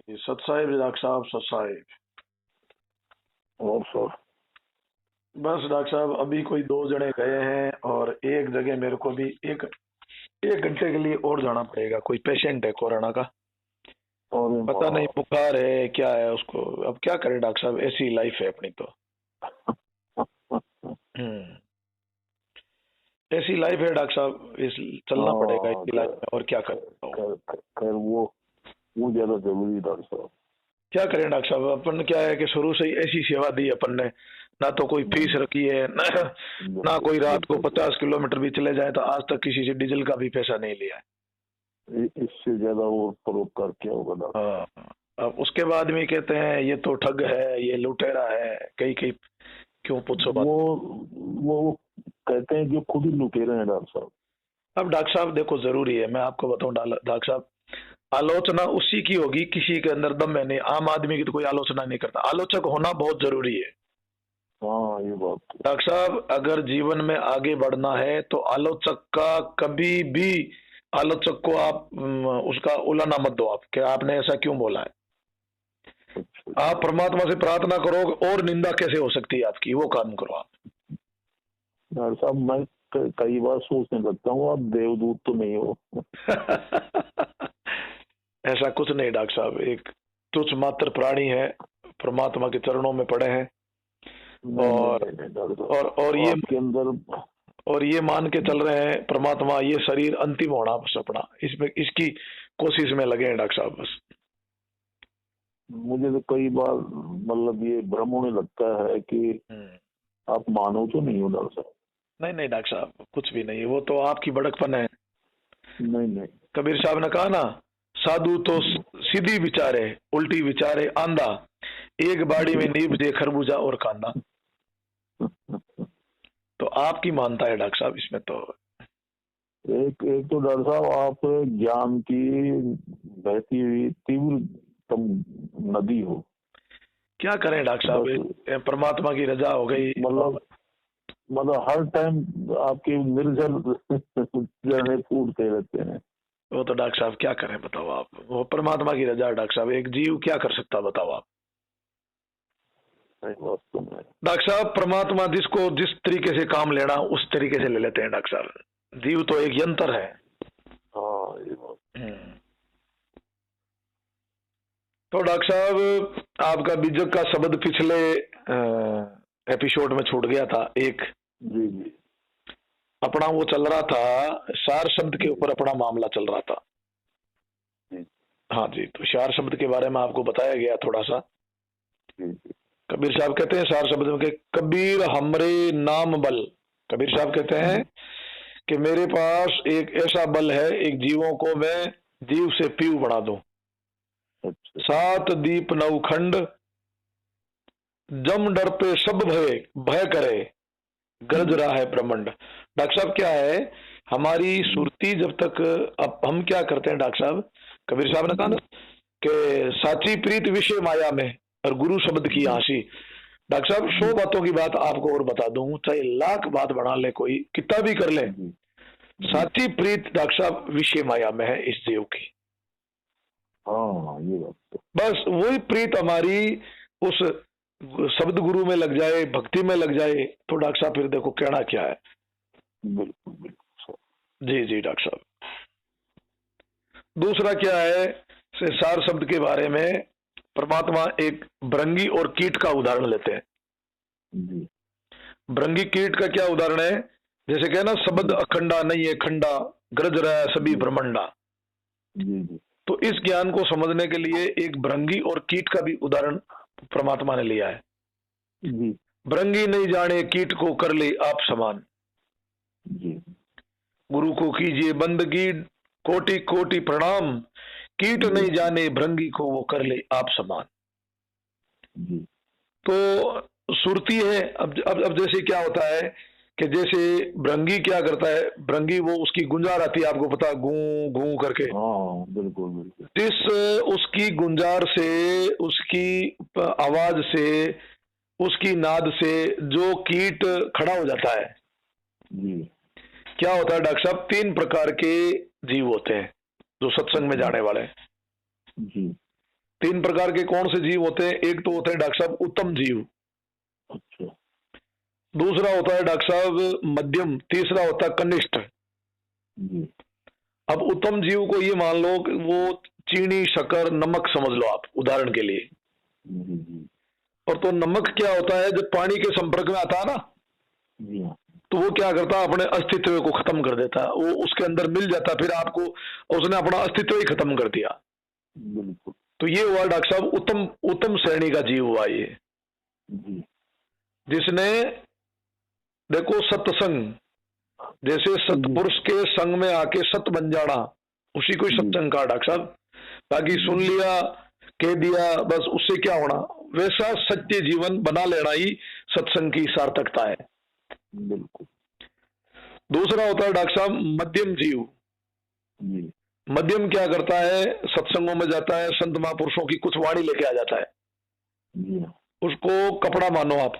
सत साहिब डॉक्टर साहब, सत साहिब। और सर बस डॉक्टर साहब, अभी कोई दो जने गए हैं और एक जगह मेरे को भी एक एक घंटे के लिए और जाना पड़ेगा। कोई पेशेंट है कोरोना का, और पता नहीं बुखार है क्या है उसको। अब क्या करें डॉक्टर साहब, ऐसी लाइफ है अपनी तो। हम्म ऐसी लाइफ है डॉक्टर साहब, इस चलना पड़ेगा इसी लाइफ में, और क्या करें। खैर वो ज्यादा जरूरी डॉक्टर साहब। क्या करें डॉक्टर साहब, अपन क्या है कि शुरू से ही ऐसी सेवा दी अपन ने, ना तो कोई फीस रखी है ना कोई रात को 50 किलोमीटर भी चले जाए तो आज तक किसी से डीजल का भी पैसा नहीं लिया है। इससे ज्यादा और परोपकार क्या होगा डॉक्टर। हाँ, अब उसके बाद में कहते हैं ये तो ठग है, ये लुटेरा है, कई कई क्यों पूछो बात। वो कहते हैं जो खुद ही लुटेरे हैं डॉक्टर साहब। अब डॉक्टर साहब देखो, जरूरी है, मैं आपको बताऊं डॉक्टर साहब, आलोचना उसी की होगी किसी के अंदर दम है नहीं। आम आदमी की तो कोई आलोचना नहीं करता, आलोचक होना बहुत जरूरी है। हाँ ये बात डॉक्टर साहब, अगर जीवन में आगे बढ़ना है तो आलोचक का कभी भी, आलोचक को आप उसका उलाना मत दो, आप कि आपने ऐसा क्यों बोला है। आप परमात्मा से प्रार्थना करो, और निंदा कैसे हो सकती है आपकी, वो काम करो आप। डॉक्टर साहब मैं कई बार सोचने लगता हूँ आप देवदूत तो नहीं हो। ऐसा कुछ नहीं डॉक्टर साहब, एक तुच्छ मात्र प्राणी है, परमात्मा के चरणों में पड़े हैं। और ये आपके अंदर और ये मान के चल रहे हैं परमात्मा ये शरीर अंतिम होना बस अपना, इसमें इसकी कोशिश में लगे हैं डॉक्टर साहब बस। मुझे तो कई बार मतलब ये भ्रम होने लगता है कि आप मानो तो नहीं हो डॉक्टर साहब। नहीं नहीं डॉक्टर साहब, कुछ भी नहीं, वो तो आपकी बड़कपन है। नहीं कबीर साहब ने कहा ना, साधु तो सीधी विचारे उल्टी विचारे आंधा, एक बाड़ी में नींब दे खरबूजा और कांदा। तो आपकी मानता है डॉक्टर साहब इसमें तो। एक एक तो डॉक्टर साहब आप ज्ञान की बहती हुई तीव्रतम नदी हो। क्या करें डॉक्टर साहब, परमात्मा की रजा हो गई। मतलब हर टाइम आपके निर्जल झरने फूटते रहते हैं। वो तो डॉक्टर साहब क्या करें बताओ आप, वो परमात्मा की रजा है डॉक्टर साहब, एक जीव क्या कर सकता बताओ आप। डॉक्टर साहब परमात्मा जिसको जिस तरीके से काम लेना उस तरीके से ले लेते हैं डॉक्टर साहब, जीव तो एक यंत्र है। हाँ ये बात। तो डॉक्टर साहब आपका बीजक का शब्द पिछले एपिसोड में छूट गया था एक। जी अपना वो चल रहा था सार शब्द के ऊपर, अपना मामला चल रहा था। हाँ जी, तो सार शब्द के बारे में आपको बताया गया थोड़ा सा। कबीर साहब कहते हैं सार शब्द में, कबीर हमरे नाम बल। कबीर साहब कहते हैं कि मेरे पास एक ऐसा बल है, एक जीवों को मैं जीव से पीव बना दूं। 7 दीप 9 खंड, जम डर पे सब भय करे, गरज रहा है ब्रह्मांड। डॉक्टर साहब क्या है, हमारी सुरती जब तक, अब हम क्या करते हैं डॉक्टर साहब, कबीर साहब ने कहा ना कि साची प्रीत विषय माया में और गुरु शब्द की आशी। डॉक्टर साहब 100 बातों की बात आपको और बता दूं, चाहे लाख बात बना ले, कोई कितना भी कर ले, साची प्रीत डॉक्टर साहब विषय माया में है इस जीव की। हाँ ये बात। बस वही प्रीत हमारी उस शब्द गुरु में लग जाए, भक्ति में लग जाए, तो डॉक्टर साहब फिर देखो कहना क्या है। बिल्कुल जी जी डॉक्टर साहब। दूसरा क्या है, सार शब्द के बारे में परमात्मा एक भृंगी और कीट का उदाहरण लेते हैं। भृंगी कीट का क्या उदाहरण है, जैसे कहना शब्द अखंडा नहीं है खंडा, गरज रहा है सभी ब्रह्मंडा। तो इस ज्ञान को समझने के लिए एक भृंगी और कीट का भी उदाहरण परमात्मा ने लिया है। भृंगी नहीं जाने कीट को कर ले आप समान, गुरु को कीजिए बंदगी कोटि कोटि प्रणाम, कीट नहीं जाने भृंगी को वो कर ले आप समान। तो सुरती है। अब जैसे क्या होता है कि जैसे भृंगी क्या करता है, भृंगी वो उसकी गुंजार आती है, आपको पता, गूं गूं करके। बिल्कुल। जिस उसकी गुंजार से, उसकी आवाज से, उसकी नाद से जो कीट खड़ा हो जाता है। क्या होता है डॉक्टर साहब, 3 प्रकार के जीव होते हैं जो सत्संग में जाने वाले। तीन प्रकार के कौन से जीव होते हैं? एक तो होते हैं डॉक्टर साहब उत्तम जीव, अच्छा। दूसरा होता है डॉक्टर साहब मध्यम, तीसरा होता है कनिष्ठ। जी। अब उत्तम जीव को ये मान लो कि वो चीनी, शक्कर, नमक समझ लो आप उदाहरण के लिए। जी। जी। और तो नमक क्या होता है, जब पानी के संपर्क में आता है ना, जी हाँ। तो वो क्या करता है, अपने अस्तित्व को खत्म कर देता है, वो उसके अंदर मिल जाता है, फिर आपको उसने अपना अस्तित्व ही खत्म कर दिया। बिल्कुल। तो ये हुआ डॉक्टर साहब उत्तम उत्तम श्रेणी का जीव हुआ ये, जी। जिसने देखो सत्संग, जैसे सतपुरुष के संग में आके सत बन जाना, उसी को ही सत्संग कहा डॉक्टर साहब। बाकी सुन लिया, कह दिया, बस उससे क्या होना, वैसा सत्य जीवन बना लेना ही सत्संग की सार्थकता है। बिल्कुल। दूसरा होता है डॉक्टर साहब मध्यम जीव। जी। मध्यम क्या करता है, सत्संगों में जाता है, संत महापुरुषों की कुछ वाणी लेके आ जाता है, जी हाँ। उसको कपड़ा मानो आप।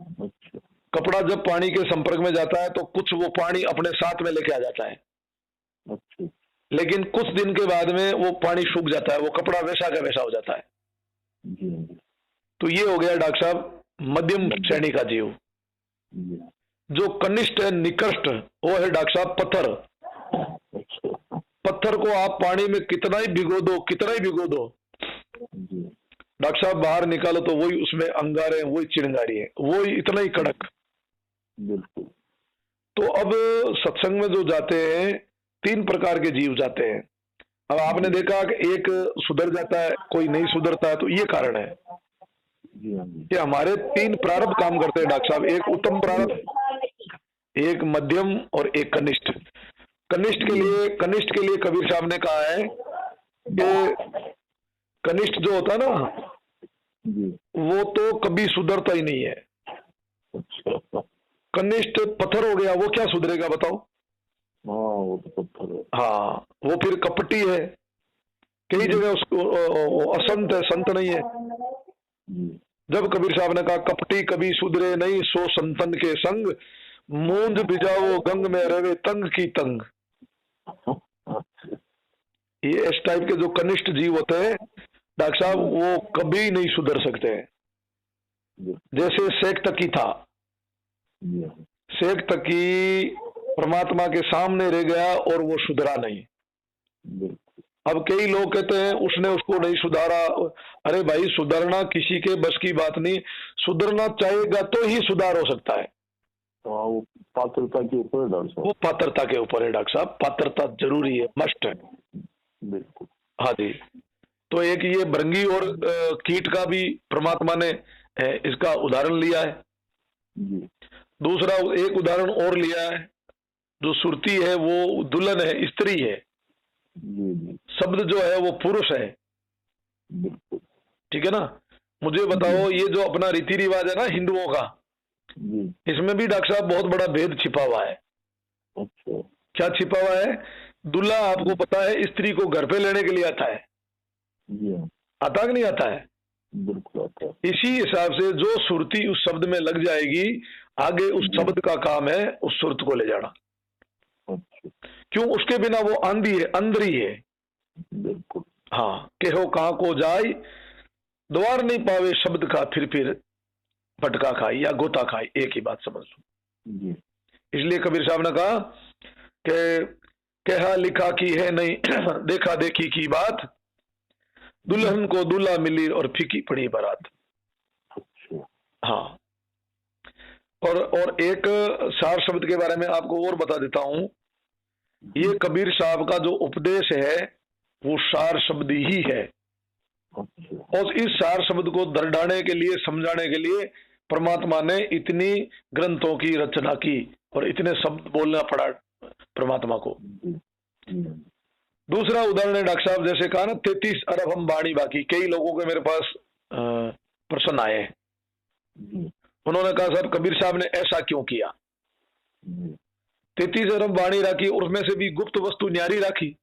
अच्छा। कपड़ा जब पानी के संपर्क में जाता है तो कुछ वो पानी अपने साथ में लेके आ जाता है, अच्छा। लेकिन कुछ दिन के बाद में वो पानी सूख जाता है, वो कपड़ा वैसा का वैसा हो जाता है। जी हाँ। तो ये हो गया डॉक्टर साहब मध्यम श्रेणी का जीव। जी हाँ। जो कनिष्ठ है, निकृष्ट, वो है डॉक्टर साहब पत्थर। अच्छा। पत्थर को आप पानी में कितना ही भिगो दो, कितना ही भिगो दो, जी। डॉक्टर साहब बाहर निकालो तो वही उसमें अंगारे, वही चिंगारी है, वही इतना ही कड़क। बिल्कुल। तो अब सत्संग में जो जाते हैं, तीन प्रकार के जीव जाते हैं। अब आपने देखा कि एक सुधर जाता है, कोई नहीं सुधरता है, तो ये कारण है जी हाँ। जी। कि हमारे तीन प्रारब्ध काम करते हैं डॉक्टर साहब, एक उत्तम प्रारब्ध, एक मध्यम और एक कनिष्ठ। कनिष्ठ के लिए कबीर साहब ने कहा है कि कनिष्ठ जो होता है ना, जी। वो तो कभी सुधरता ही नहीं है। अच्छा। कनिष्ठ पत्थर हो गया, वो क्या सुधरेगा बताओ? हाँ, वो तो पत्थर है। हाँ, वो फिर कपटी है, कई जगह उसको वो असंत है, संत नहीं है। जी। जब कबीर साहब ने कहा कपटी कभी सुधरे नहीं, सो संतन के संग, मूंद बिजाओ गंग में रवे तंग की तंग। ये इस टाइप के जो कनिष्ठ जीव होते हैं डॉक्टर साहब, वो कभी नहीं सुधर सकते। जैसे शेख तकी था, जी हाँ। शेख तकी परमात्मा के सामने रह गया और वो सुधरा नहीं। बिल्कुल। अब कई लोग कहते हैं उसने उसको नहीं सुधारा। अरे भाई, सुधरना किसी के बस की बात नहीं, सुधरना चाहेगा तो ही सुधार हो सकता है। हाँ, वो पात्रता के ऊपर है डॉक्टर साहब। वो पात्रता के ऊपर है डॉक्टर साहब, पात्रता जरूरी है, मस्ट है। बिल्कुल। हाँ जी। तो एक ये भृंगी और कीट का भी परमात्मा ने इसका उदाहरण लिया है। जी। दूसरा एक उदाहरण और लिया है, जो सुरती है वो दुल्हन है, स्त्री है, जी। जी। शब्द जो है वो पुरुष है। बिल्कुल। ठीक है ना? मुझे बताओ, ये जो अपना रीति रिवाज है ना हिंदुओं का, जी। इसमें भी डॉक्टर साहब बहुत बड़ा भेद छिपा हुआ है। अच्छा। क्या छिपा हुआ है? दूल्हा आपको पता है स्त्री को घर पे लेने के लिए आता है, जी हाँ। आता कि नहीं आता है? बिल्कुल आता है। इसी हिसाब से जो सुरती उस शब्द में लग जाएगी, आगे उस शब्द का काम है उस सुरत को ले जाना। अच्छा। क्यों? उसके बिना वो आंधी है, अंदरी है। बिल्कुल। हाँ, केहो कहाँ को जाए, द्वार नहीं पावे शब्द का, फिर भटका खाई या गोता खाई, एक ही बात समझ लो। जी। इसलिए कबीर साहब ने कहा कि कहा लिखा की है नहीं देखा देखी की बात, दुल्हन को दूल्हा मिली और फीकी पड़ी बारात। अच्छा। हाँ, और एक सार शब्द के बारे में आपको और बता देता हूं। ये कबीर साहब का जो उपदेश है वो सार शब्द ही है। अच्छा। और इस सार शब्द को दर्शाने के लिए, समझाने के लिए परमात्मा ने इतनी ग्रंथों की रचना की और इतने शब्द बोलना पड़ा परमात्मा को। दूसरा उदाहरण है डॉक्टर साहब, जैसे कहा ना 33 अरब हम बाणी बाकी। कई लोगों के मेरे पास प्रश्न आए, उन्होंने कहा सर कबीर साहब ने ऐसा क्यों किया? 33 अरब बाणी रखी, उसमें से भी गुप्त वस्तु न्यारी रखी।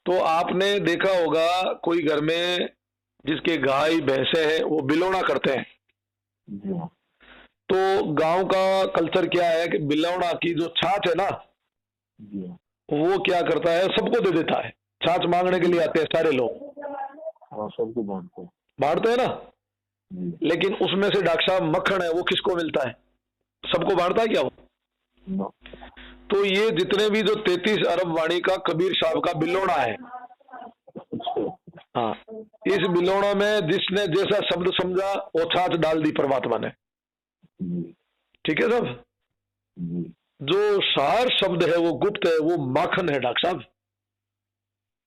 तो आपने देखा होगा कोई घर में जिसके गाय भैंसे है वो बिलौना करते हैं। तो गांव का कल्चर क्या है कि बिलौना की जो छाछ है ना, वो क्या करता है, सबको दे देता है। छाछ मांगने के लिए आते हैं सारे लोग, हाँ, सबको बांटते हैं। बांटते हैं ना, जी। लेकिन उसमें से डॉक्टर साहब मक्खन है वो किसको मिलता है? सबको बांटता है क्या वो? ना। तो ये जितने भी जो 33 अरब वाणी का कबीर साहब का बिलोड़ा है, अच्छा। हाँ, इस बिलोड़ा में जिसने जैसा शब्द समझा वो छाछ डाल दी परमात्मा ने। जी। ठीक है साहब। जी। जो सार शब्द है वो गुप्त है, वो माखन है डॉक्टर साहब।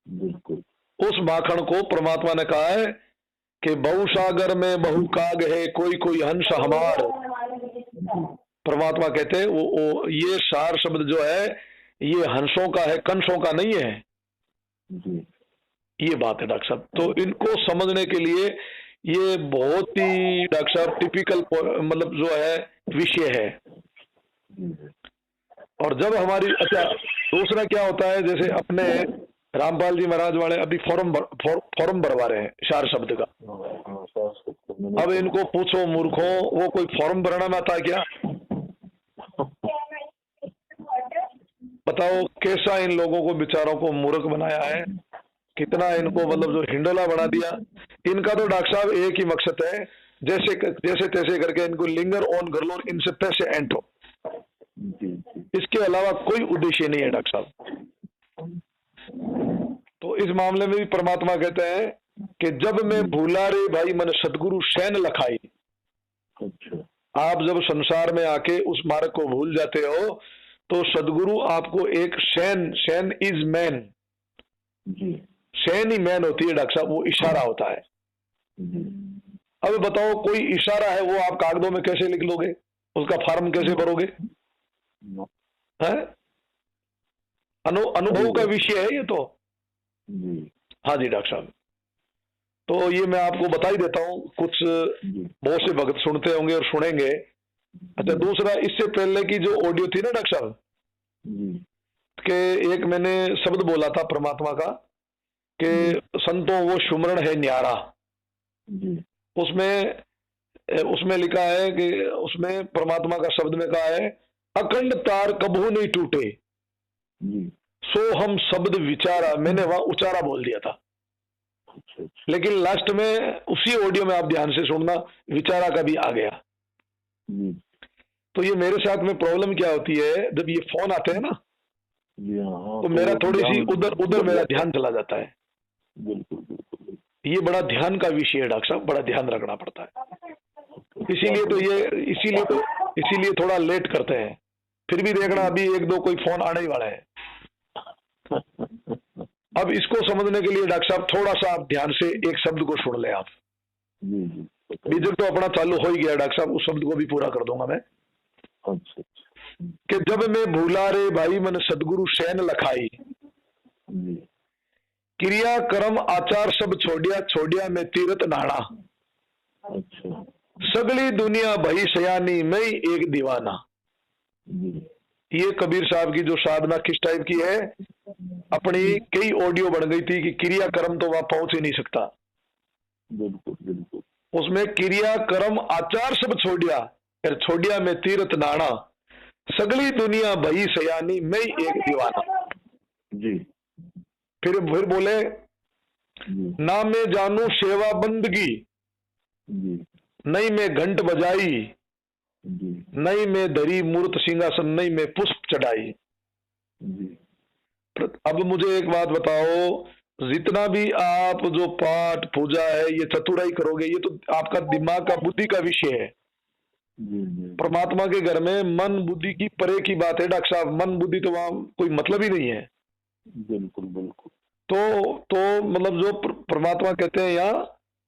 बिल्कुल। उस माखन को परमात्मा ने कहा है कि बहु सागर में बहु काग है, कोई कोई हंस हमार। परमात्मा कहते हैं वो ये सार शब्द जो है ये हंसों का है, कंसों का नहीं है। जी। ये बात है डॉक्टर साहब। तो इनको समझने के लिए ये बहुत ही डॉक्टर साहब टिपिकल मतलब जो है विषय है। जी। और जब हमारी, अच्छा दूसरा क्या होता है, जैसे अपने रामपाल जी महाराज वाले अभी फॉर्म भरवा रहे हैं सार शब्द का। हाँ, सास को मैंने अब इनको पूछो मूर्खों, वो कोई फॉर्म भरना में आता है क्या? बताओ कैसा इन लोगों को बेचारों को मूर्ख बनाया है, कितना इनको मतलब जो हिंडोला बना दिया। इनका तो डॉक्टर साहब एक ही मकसद है, जैसे जैसे तैसे करके इनको लिंगर ऑन कर लो, इनसे पैसे एंटो। जी। जी। इसके अलावा कोई उद्देश्य नहीं है डॉक्टर साहब। तो इस मामले में भी परमात्मा कहते हैं कि जब मैं भूला रे भाई मन सदगुरु सैन लखाई। अच्छा। आप जब संसार में आके उस मार्ग को भूल जाते हो तो सदगुरु आपको एक सैन, सैन इज मैन, जी। सैन ही मैन होती है डॉक्टर साहब, वो इशारा होता है। जी। अब बताओ कोई इशारा है वो आप कागजों में कैसे लिख लोगे, उसका फॉर्म कैसे भरोगे? है अनुभव का विषय है ये तो। जी। हाँ जी डॉक्टर साहब। तो ये मैं आपको बता ही देता हूँ, कुछ बहुत से भक्त सुनते होंगे और सुनेंगे। अच्छा दूसरा, इससे पहले की जो ऑडियो थी ना डॉक्टर साहब के, एक मैंने शब्द बोला था परमात्मा का कि संतों वो सुमरण है न्यारा। उसमें उसमें लिखा है कि उसमें परमात्मा का शब्द में कहा है अखंड तार कबहू नहीं टूटे, सो हम शब्द विचारा। मैंने वहां उचारा बोल दिया था, लेकिन लास्ट में उसी ऑडियो में आप ध्यान से सुनना, विचारा का भी आ गया। तो ये मेरे साथ में प्रॉब्लम क्या होती है, जब ये फोन आते हैं ना तो मेरा थोड़ी सी उधर मेरा ध्यान चला जाता है। ये बड़ा ध्यान का विषय है डॉक्टर साहब, बड़ा ध्यान रखना पड़ता है। इसीलिए थोड़ा लेट करते हैं। फिर भी देखना अभी एक दो कोई फोन आने ही वाला है। अब इसको समझने के लिए डॉक्टर साहब थोड़ा सा आप ध्यान से एक शब्द को सुन ले आप। बीजक तो अपना चालू हो ही गया डॉक्टर साहब, उस शब्द को भी पूरा कर दूंगा मैं। कि जब मैं भूला रे भाई मन सदगुरु सैन लखाई, क्रिया कर्म आचार सब छोड़िया छोड़िया मैं तीरथ नाड़ा। सगली दुनिया भई सयानी मैं एक दीवाना। ये कबीर साहब की जो साधना किस टाइप की है, अपनी कई ऑडियो बन गई थी कि क्रिया कर्म तो वहां पहुंच ही नहीं सकता। उसमें क्रिया कर्म आचार सब छोड़िया, फिर छोड़िया में तीर्थ नाड़ा, सगली दुनिया भई सयानी मैं एक दीवाना। जी। फिर बोले ना मैं जानू सेवा बंदगी, नहीं मैं घंट बजाई, नहीं मैं धरी मूर्त सिंहासन, नहीं मैं पुष्प चढ़ाई। अब मुझे एक बात बताओ, जितना भी आप जो पाठ पूजा है ये चतुराई करोगे, ये तो आपका दिमाग का बुद्धि का विषय है। परमात्मा के घर में मन बुद्धि की परे की बात है डॉक्टर साहब, मन बुद्धि तो वहां कोई मतलब ही नहीं है। बिल्कुल। तो मतलब जो परमात्मा कहते हैं, यहाँ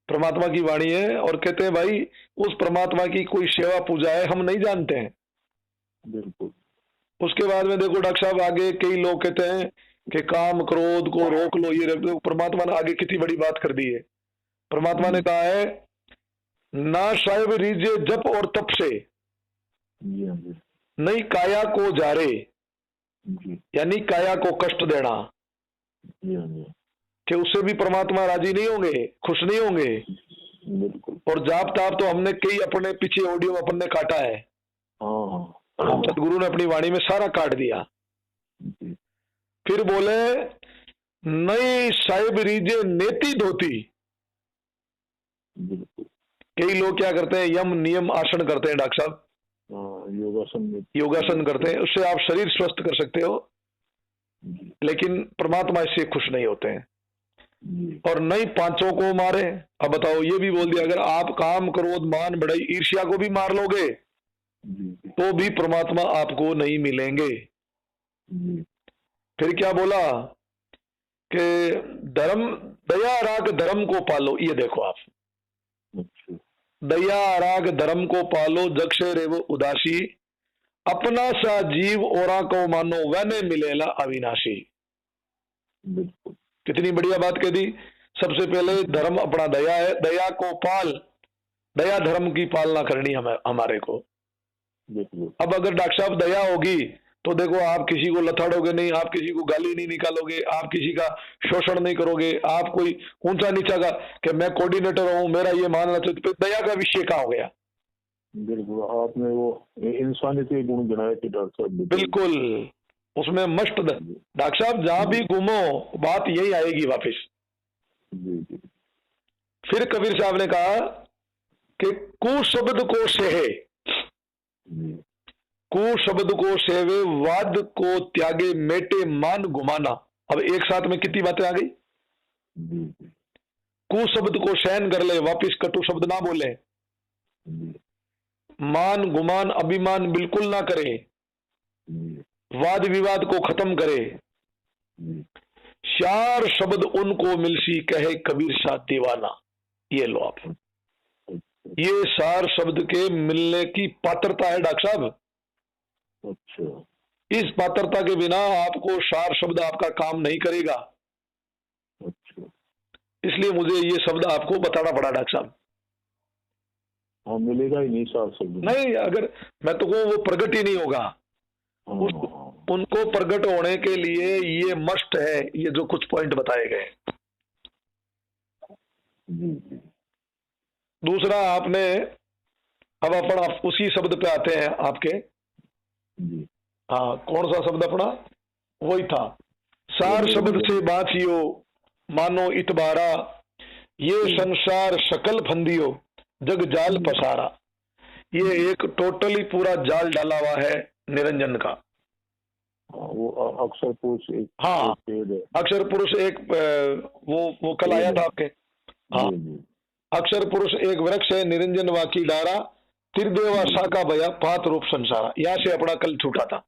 परमात्मा की वाणी है और कहते हैं भाई उस परमात्मा की कोई सेवा पूजा है हम नहीं जानते हैं। बिल्कुल। उसके बाद में देखो डॉक्टर साहब आगे कई लोग कहते हैं कि काम क्रोध को रोक लो, ये रख दो। परमात्मा ने आगे कितनी बड़ी बात कर दी है। परमात्मा ने कहा है ना साहिब रीजे जप और तप से, नहीं काया को जारे, यानी काया को कष्ट देना, कि उससे भी परमात्मा राजी नहीं होंगे, खुश नहीं होंगे। और जाप ताप तो हमने कई अपने पीछे ऑडियो अपन ने काटा है, सदगुरु ने अपनी वाणी में सारा काट दिया। फिर बोले नई साहिब रीजे नेति धोती, बिल्कुल। कई लोग क्या करते हैं, यम नियम आसन करते हैं डॉक्टर साहब, हाँ, योगासन योगासन करते हैं, उससे आप शरीर स्वस्थ कर सकते हो, जी, लेकिन परमात्मा इससे खुश नहीं होते हैं। जी, और नहीं पांचों को मारे। अब बताओ, ये भी बोल दिया, अगर आप काम, क्रोध, मान, बढ़ाई, ईर्ष्या को भी मार लोगे जी, तो भी परमात्मा आपको नहीं मिलेंगे। जी, फिर क्या बोला कि धर्म, दया राग धर्म को पालो। ये देखो आप, अच्छा, दया राग धर्म को पालो, जग से रेवो उदासी, अपना सा जीव औरा को मानो, वह मिलेला अविनाशी। बिल्कुल, कितनी बढ़िया बात कह दी। सबसे पहले धर्म अपना दया है, दया को पाल, दया धर्म की पालना करनी हमें, हमारे को। बिल्कुल, अब अगर डॉक्टर साहब दया होगी तो देखो, आप किसी को लथाड़ोगे नहीं, आप किसी को गाली नहीं निकालोगे, आप किसी का शोषण नहीं करोगे, आप कोई ऊंचा नीचा का कि मैं कोऑर्डिनेटर हूं, मेरा ये मानना चाहिए, तो दया का विषय कहाँ हो गया। बिल्कुल। आपने वो इंसानियत के गुण गिनाए थे डॉक्टर साहब। बिल्कुल, उसमें मस्त डॉक्टर साहब जहां भी घूमो बात यही आएगी वापस। जी, जी, फिर कबीर साहब ने कहा कि कुशब्द को सेहे, जी, कुशब्द को सेवे, वाद को त्यागे, मेटे मान गुमाना। अब एक साथ में कितनी बातें आ गई। जी, जी, कुशब्द को सहन कर ले, वापिस कटु शब्द ना बोले, जी, मान गुमान अभिमान बिल्कुल ना करे, जी, वाद विवाद को खत्म करे, जी, चार शब्द उनको मिलसी, कहे कबीर शाह दीवाना। ये लो आप, ये सार शब्द के मिलने की पात्रता है डॉक्टर साहब। अच्छा, इस पात्रता के बिना आपको सार शब्द आपका काम नहीं करेगा। अच्छा, इसलिए मुझे ये शब्द आपको बताना पड़ा डॉक्टर साहब। हाँ, मिलेगा ही नहीं सार शब्द। नहीं, अगर मैं तो कहूँ वो प्रकट ही नहीं होगा। उस, हाँ, उनको प्रकट होने के लिए ये मस्ट है, ये जो कुछ पॉइंट बताए गए। जी, जी, दूसरा आपने, अब अपन आप उसी शब्द पे आते हैं आपके। जी, हाँ, कौन सा शब्द अपना, वही था, सार शब्द से बाचियो, मानो इतबारा, ये संसार सकल फंदियो, जग जाल पसारा। ये एक टोटली पूरा जाल डाला हुआ है निरंजन का। हाँ, वो अक्सर पुरुष एक हाँ, पेड़ है। अक्षर पुरुष एक, वो कल आया था आपके। हाँ, जी, जी, अक्षर पुरुष एक वृक्ष है, निरंजन वाकी डारा, त्रिदेवा शाखा भया, पात रूप संसारा। यहाँ से अपना कल छूटा था,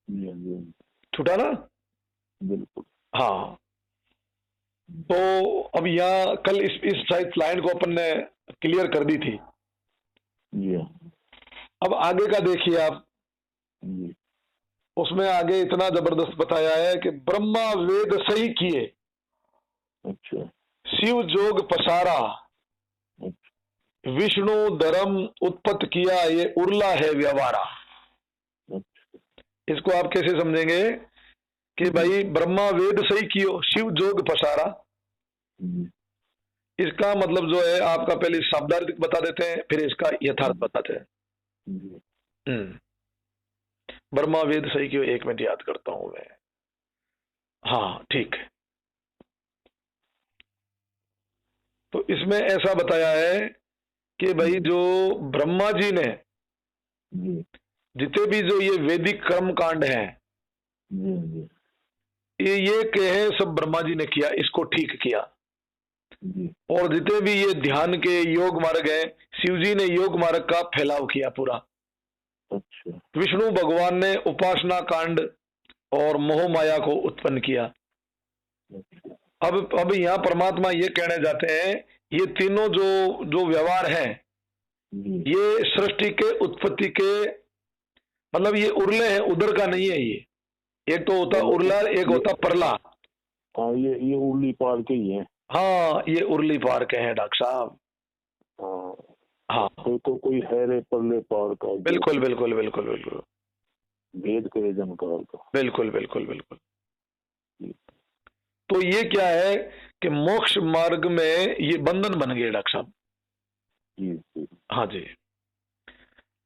जी, जी, छूटा ना। बिल्कुल। हाँ, तो अब यहाँ कल इस साइड लाइन को अपन ने क्लियर कर दी थी। जी, अब आगे का देखिए आप, जी, उसमें आगे इतना जबरदस्त बताया है कि ब्रह्मा वेद सही किए, अच्छा, शिव जोग पसारा, अच्छा, विष्णु धर्म उत्पत्त किया, ये उर्ला है व्यवहारा। अच्छा, इसको आप कैसे समझेंगे कि भाई ब्रह्मा वेद सही कियो, शिव जोग पसारा। जी, इसका मतलब जो है आपका, पहले शाब्दार्थ बता देते हैं, फिर इसका यथार्थ बताते हैं। जी, ब्रह्मा वेद सही कियो, एक मिनट याद करता हूं मैं। हाँ, ठीक है। तो इसमें ऐसा बताया है कि भाई जो ब्रह्मा जी ने जी, जितने भी जो ये वैदिक कर्म कांड है, जी, जी, ये कहे सब ब्रह्मा जी ने किया, इसको ठीक किया। जी, और जितने भी ये ध्यान के योग मार्ग है, शिव जी ने योग मार्ग का फैलाव किया पूरा। अच्छा, विष्णु भगवान ने उपासना कांड और मोह माया को उत्पन्न किया। अच्छा, अब यहाँ परमात्मा ये कहने जाते हैं, ये तीनों जो जो व्यवहार है, जी, ये सृष्टि के उत्पत्ति के, मतलब ये उर्ले हैं, उधर का नहीं है। ये एक तो होता उर्ला, एक होता परला। हाँ, ये उर्ली पार के ही है। हाँ, ये उर्ली पार के हैं डॉक्टर साहब। हाँ, हाँ, कोई है रे परले पार का, बिल्कुल बिल्कुल बिल्कुल बिल्कुल भेद करे जनकार का। बिल्कुल बिल्कुल बिल्कुल। तो ये क्या है कि मोक्ष मार्ग में ये बंधन बन गए डॉक्टर साहब। जी, जी, हाँ जी।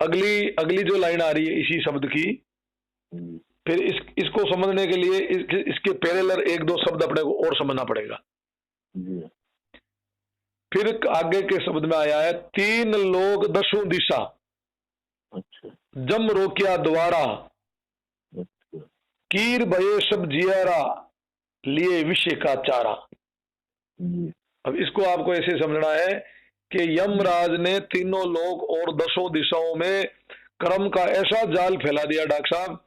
अगली अगली जो लाइन आ रही है इसी शब्द की, जी, फिर इसको समझने के लिए इसके पैरेलल एक दो शब्द अपने को और समझना पड़ेगा। जी, फिर आगे के शब्द में आया है, तीन लोग दसों दिशा, अच्छा जम रोकिया द्वारा, अच्छा कीर भये सब जियारा, लिए विषय का चारा। जी अब इसको आपको ऐसे समझना है कि यमराज ने तीनों लोग और दसों दिशाओं में कर्म का ऐसा जाल फैला दिया डॉक्टर साहब,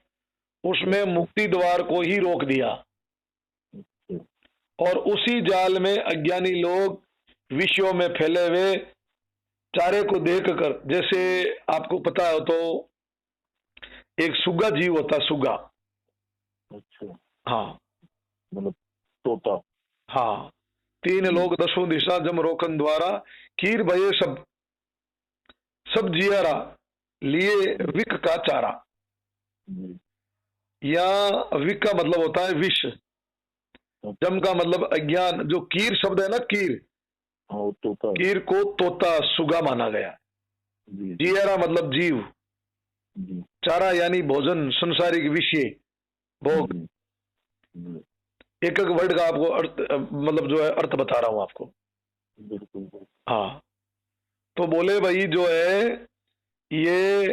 उसमें मुक्ति द्वार को ही रोक दिया, और उसी जाल में अज्ञानी लोग विषयों में फैले हुए चारे को देखकर, जैसे आपको पता हो तो एक सुगा जीव होता, सुगा। अच्छा हाँ मतलब तोता। हाँ, तीन लोग दसों दिशा, जम रोकन द्वारा, कीर भये सब सब जियारा, लिए विक का चारा। जी या विक का मतलब होता है विष, जम का मतलब अज्ञान। जो कीर शब्द है ना, कीर, हाँ वो तोता है। कीर को तोता सुगा माना गया। जी जियारा मतलब जीव, जी चारा यानी भोजन, संसारिक विषय भोग। जी जी, एक एक वर्ड का आपको अर्थ मतलब जो है अर्थ बता रहा हूं आपको। बिल्कुल बिल्कुल। हाँ, तो बोले भाई जो है ये,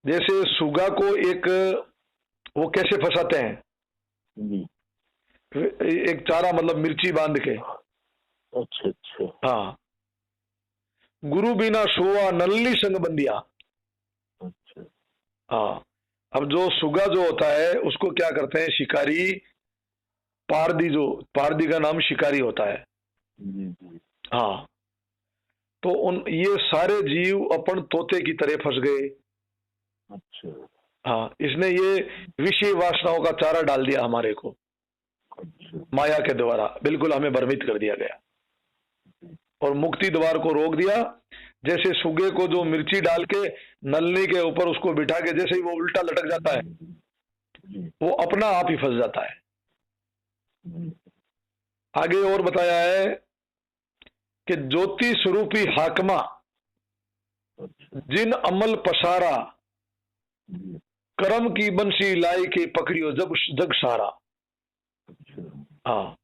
जैसे सुगा को एक वो कैसे फंसाते हैं, जी एक चारा मतलब मिर्ची बांध के। अच्छा अच्छा हाँ, गुरु बिना सोआ नल्ली संग बंदिया। अच्छा हाँ, अब जो सुगा जो होता है उसको क्या करते हैं शिकारी, पारदी, जो पारदी का नाम शिकारी होता है। जी जी हाँ, तो उन ये सारे जीव अपन तोते की तरह फंस गए। अच्छा हाँ, इसने ये विषय वासनाओं का चारा डाल दिया हमारे को, अच्छा माया के द्वारा बिल्कुल हमें भ्रमित कर दिया गया और मुक्ति द्वार को रोक दिया। जैसे सुगे को जो मिर्ची डाल के नलनी के ऊपर उसको बिठा के जैसे ही वो उल्टा लटक जाता है, जी वो अपना आप ही फंस जाता है। जी आगे और बताया है कि ज्योति स्वरूपी हाकमा, अच्छा जिन अमल पसारा, जी कर्म की बंसी लाई के पकड़ियो जब जग सारा। अच्छा हाँ,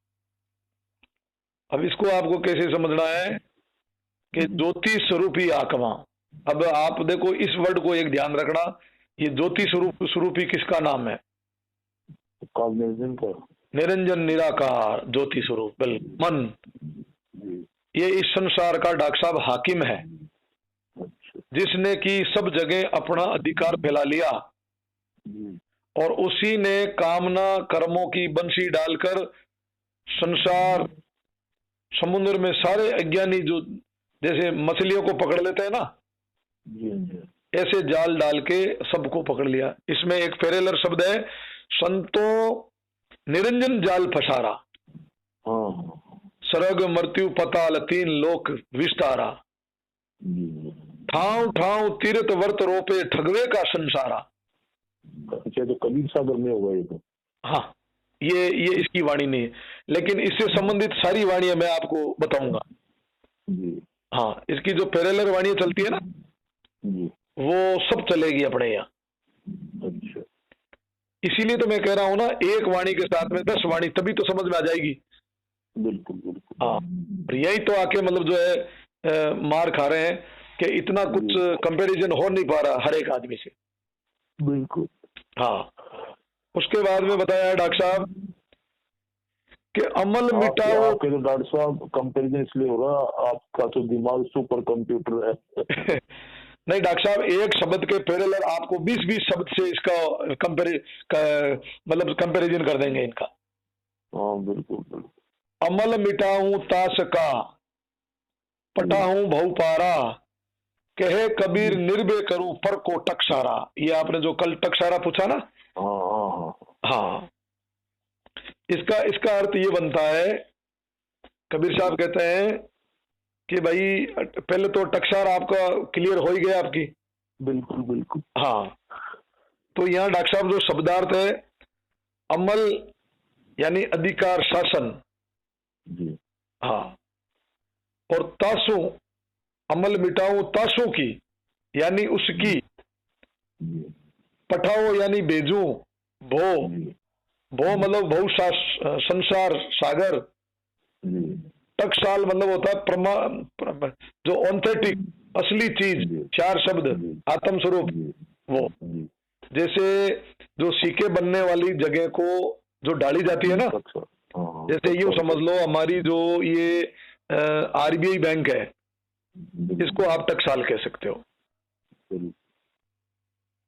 अब इसको आपको कैसे समझना है कि ज्योति स्वरूपी आत्मा। अब आप देखो इस वर्ड को एक ध्यान रखना, ये ज्योति स्वरूपी किसका नाम है? कॉग्निजन का। निरंजन निराकार ज्योति स्वरूप बल मन, जी ये इस संसार का डॉक्टर साहब हाकिम है, अच्छा जिसने की सब जगह अपना अधिकार फैला लिया, जी और उसी ने कामना कर्मों की बंसी डालकर संसार समुद्र में सारे अज्ञानी जो जैसे मछलियों को पकड़ लेते हैं ना, जी जी ऐसे जाल डाल के सबको पकड़ लिया। इसमें एक पैरेलल शब्द है, संतों निरंजन जाल फसारा, हाँ हाँ स्वर्ग मृत्यु पताल तीन लोक विस्तारा, जी जी ठाव ठाव तीर्थ वर्त रोपे ठगवे का संसारा। अच्छा तो कबीर सागर में होगा ये तो। हाँ, ये इसकी वाणी नहीं है, लेकिन इससे संबंधित सारी वाणियां मैं आपको बताऊंगा। जी हाँ, इसकी जो पैरेलल वाणियां चलती है ना, जी वो सब चलेगी अपने यहाँ। अच्छा इसीलिए तो मैं कह रहा हूं ना, एक वाणी के साथ में 10 वाणी, तभी तो समझ में आ जाएगी। बिल्कुल बिल्कुल। हाँ, और यही तो आके मतलब जो है मार खा रहे हैं कि इतना कुछ कंपैरिजन हो नहीं पा रहा हर एक आदमी से। बिल्कुल। हाँ, उसके बाद में बताया डॉक्टर साहब कि अमल मिटाओ। आपके तो डॉक्टर साहब कंपैरिजन इसलिए हो रहा, आपका तो दिमाग सुपर कंप्यूटर है। नहीं डॉक्टर साहब, एक शब्द के पैरेलल आपको 20-20 शब्द से इसका मतलब कंपैरिजन कर देंगे इनका। हाँ बिल्कुल बिल्कुल। अमल मिटाऊं ताश का, पटाऊं भव पारा, कहे कबीर निर्भय करूं पर को टकसारा। ये आपने जो कल टकसारा पूछा ना, हाँ हाँ हाँ हाँ, इसका इसका अर्थ ये बनता है, कबीर साहब कहते हैं कि भाई पहले तो टकसार आपका क्लियर हो ही गया आपकी। बिल्कुल बिल्कुल। हाँ, तो यहाँ डॉक्टर साहब जो शब्दार्थ है, अमल यानी अधिकार शासन, जी हाँ, और तासु, अमल मिटाओ तासु की यानी उसकी, जी पठाओ यानी भेजू, भो, जी भो मतलब भव संसार सागर, जी टकसाल मतलब होता है जो ऑथेंटिक असली चीज, चार शब्द, आत्म स्वरूप, वो जैसे जो सिक्के बनने वाली जगह को जो डाली जाती है ना, जैसे यूं समझ लो हमारी जो ये आरबीआई बैंक है, इसको आप टकसाल कह सकते हो।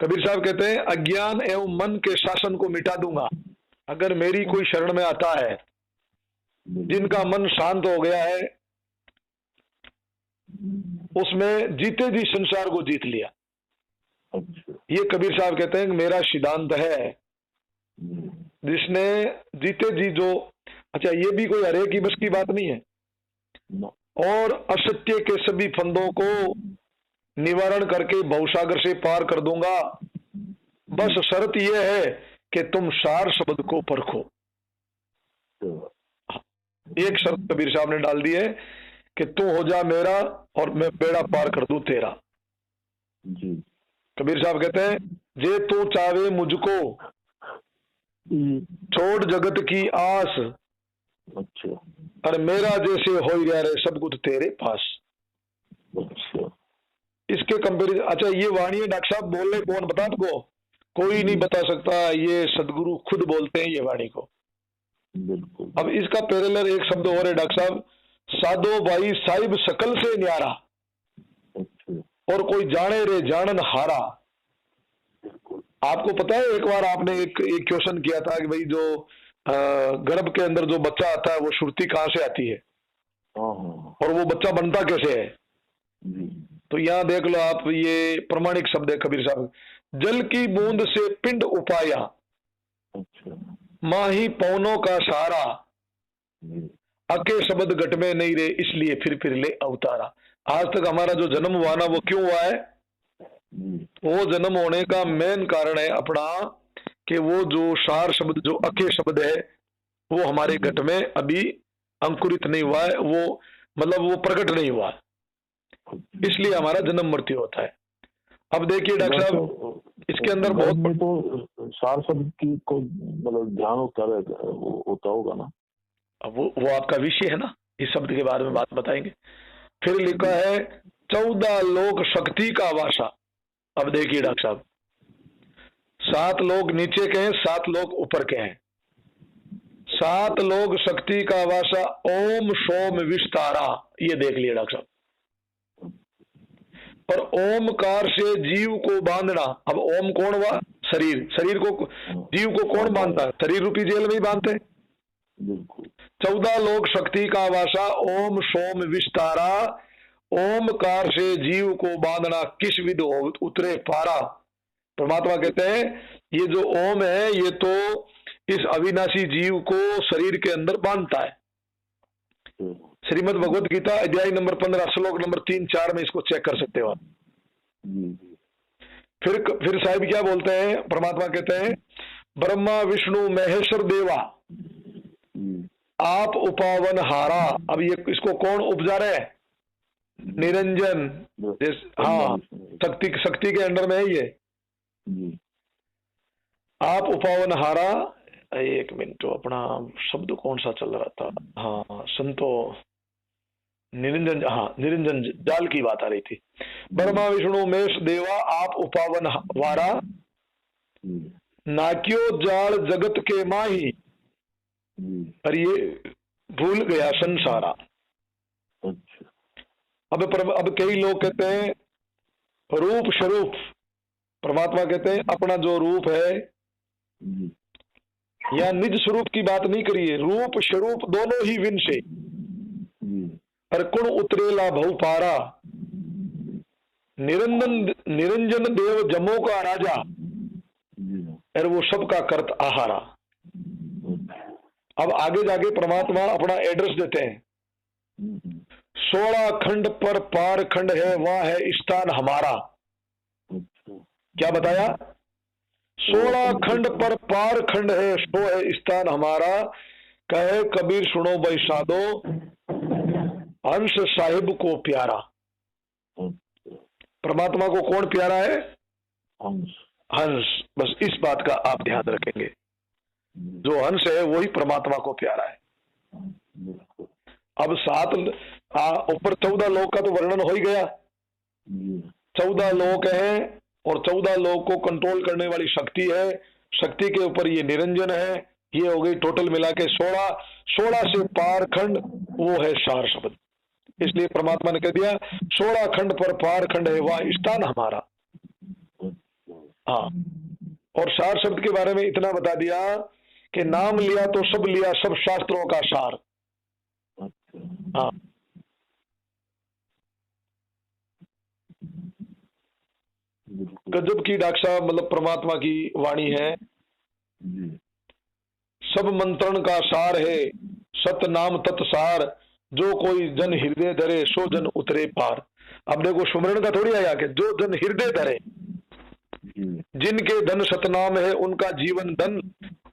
कबीर साहब कहते हैं अज्ञान एवं मन के शासन को मिटा दूंगा अगर मेरी कोई शरण में आता है। जिनका मन शांत हो गया है उसमें जीते जी संसार को जीत लिया। ये कबीर साहब कहते हैं मेरा सिद्धांत है, जिसने जीते जी जो, अच्छा ये भी कोई हरे की बस की बात नहीं है, और असत्य के सभी फंदों को निवारण करके भवसागर से पार कर दूंगा। बस शर्त यह है कि तुम सार शब्द को परखो। एक शर्त कबीर साहब ने डाल दी है कि तू हो जा मेरा और मैं बेड़ा पार कर दूं तेरा। जी। कबीर साहब कहते हैं जे तू चावे मुझको छोड़ जगत की आस, अच्छा, और मेरा जैसे हो ही रहे सब कुछ तेरे पास। अच्छा, इसके कंपेरिजन, अच्छा ये वाणी है डॉक्टर साहब, बोलने कौन बता आपको? कोई नहीं बता सकता, ये सदगुरु खुद बोलते हैं ये वाणी को। बिल्कुल। अब इसका पैरेलल एक शब्द और है डॉक्टर साहब, साधो भाई साहिब सकल से न्यारा, और कोई जाने रे जानन हारा। आपको पता है एक बार आपने एक क्वेश्चन किया था कि भाई जो गर्भ के अंदर जो बच्चा आता है वो सुरती कहाँ से आती है और वो बच्चा बनता कैसे है? तो यहाँ देख लो आप, ये प्रमाणिक शब्द है कबीर साहब, जल की बूंद से पिंड उपाया, माही पौनों का सहारा, अके शब्द घट में नहीं रे इसलिए फिर ले अवतारा। आज तक हमारा जो जन्म हुआ ना वो क्यों हुआ है? वो जन्म होने का मेन कारण है अपना कि वो जो सार शब्द जो अके शब्द है वो हमारे घट में अभी अंकुरित नहीं हुआ है, वो मतलब वो प्रकट नहीं हुआ, इसलिए हमारा जन्म मृत्यु होता है। अब देखिए डॉक्टर साहब इसके अंदर बहुत में तो सार शब्द की को मतलब ध्यान होता होगा ना। अब वो आपका विषय है ना, इस शब्द के बारे में बात बताएंगे। फिर लिखा है 14 लोक शक्ति का वासा। अब देखिए डॉक्टर साहब, 7 लोग नीचे के हैं, 7 लोग ऊपर के हैं। 7 लोग शक्ति का वासा ओम सोम विस्तारा, ये देख लिया डॉक्टर साहब। और ओमकार से जीव को बांधना। अब ओम कौन हुआ? शरीर। शरीर को, जीव को कौन बांधता है? शरीर रूपी जेल में ही बांधते हैं। 14 लोग शक्ति का वासा ओम सोम विस्तारा, ओमकार से जीव को बांधना किस विध हो उतरे पारा। परमात्मा कहते हैं ये जो ओम है ये तो इस अविनाशी जीव को शरीर के अंदर बांधता है। श्रीमद् भगवत गीता अध्याय नंबर 15 श्लोक नंबर 3-4 में इसको चेक कर सकते हो आप। फिर साहिब क्या बोलते हैं? परमात्मा कहते हैं ब्रह्मा विष्णु महेश्वर देवा आप उपावन हारा। अब ये इसको कौन उपजा रहे हैं? निरंजन। हाँ, शक्ति के अंडर में है ये। आप उपावन हारा। एक मिनट, अपना शब्द कौन सा चल रहा था? हाँ संतो निरंजन, हाँ निरंजन जाल की बात आ रही थी। ब्रह्मा विष्णु मेष देवा आप उपावन वारा, नाक्यो जाल जगत के माही, और ये भूल गया संसारा। अब कई लोग कहते हैं रूप स्वरूप। परमात्मा कहते हैं अपना जो रूप है, या निज स्वरूप की बात नहीं करिए, रूप स्वरूप दोनों ही विन से, और कुण उतरेला भव पारा, निरंजन देव जमो का राजा, और वो सबका कर्त आहारा। अब आगे जाके परमात्मा अपना एड्रेस देते हैं, 16 खंड पर पार खंड है वहां है स्थान हमारा। क्या बताया? 16 खंड पर पार खंड है सो है स्थान हमारा, कहे कबीर सुनो भाई साधो हंस साहिब को प्यारा। परमात्मा को कौन प्यारा है? हंस। बस इस बात का आप ध्यान रखेंगे, जो हंस है वही परमात्मा को प्यारा है। अब ऊपर 14 लोक का तो वर्णन हो ही गया। जी 14 लोक है और 14 लोक को कंट्रोल करने वाली शक्ति है, शक्ति के ऊपर ये निरंजन है। ये हो गई टोटल मिला के 16। 16 से पार खंड वो है सार शब्द। इसलिए परमात्मा ने कह दिया 16 खंड पर पार खंड है वह स्थान हमारा। हाँ, और सार शब्द के बारे में इतना बता दिया कि नाम लिया तो सब लिया, सब शास्त्रों का सार। हाँ, गजब की डॉक्टर साहब, मतलब परमात्मा की वाणी है। जी सब मंत्रण का सार है सत नाम तत्सार, जो कोई जन हृदय धरे सो जन उतरे पार। अब देखो सुमरण का थोड़ी आया कि जो जन हृदय धरे, जिनके धन सतनाम है उनका जीवन धन,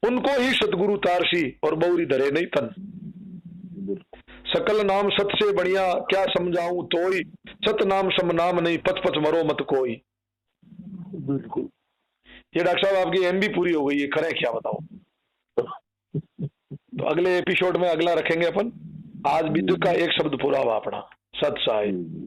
उनको ही सतगुरु तारसी और बौरी धरे नहीं तन। सकल नाम सत से बढ़िया क्या समझाऊं तोई, सत नाम सम नाम नहीं पच पच मरो मत कोई। बिल्कुल। ये डॉक्टर साहब आपकी एमबी पूरी हो गई है, करें क्या बताओ। तो अगले एपिसोड में अगला रखेंगे अपन। आज विद्युत का एक शब्द पूरा हुआ अपना, सत साई।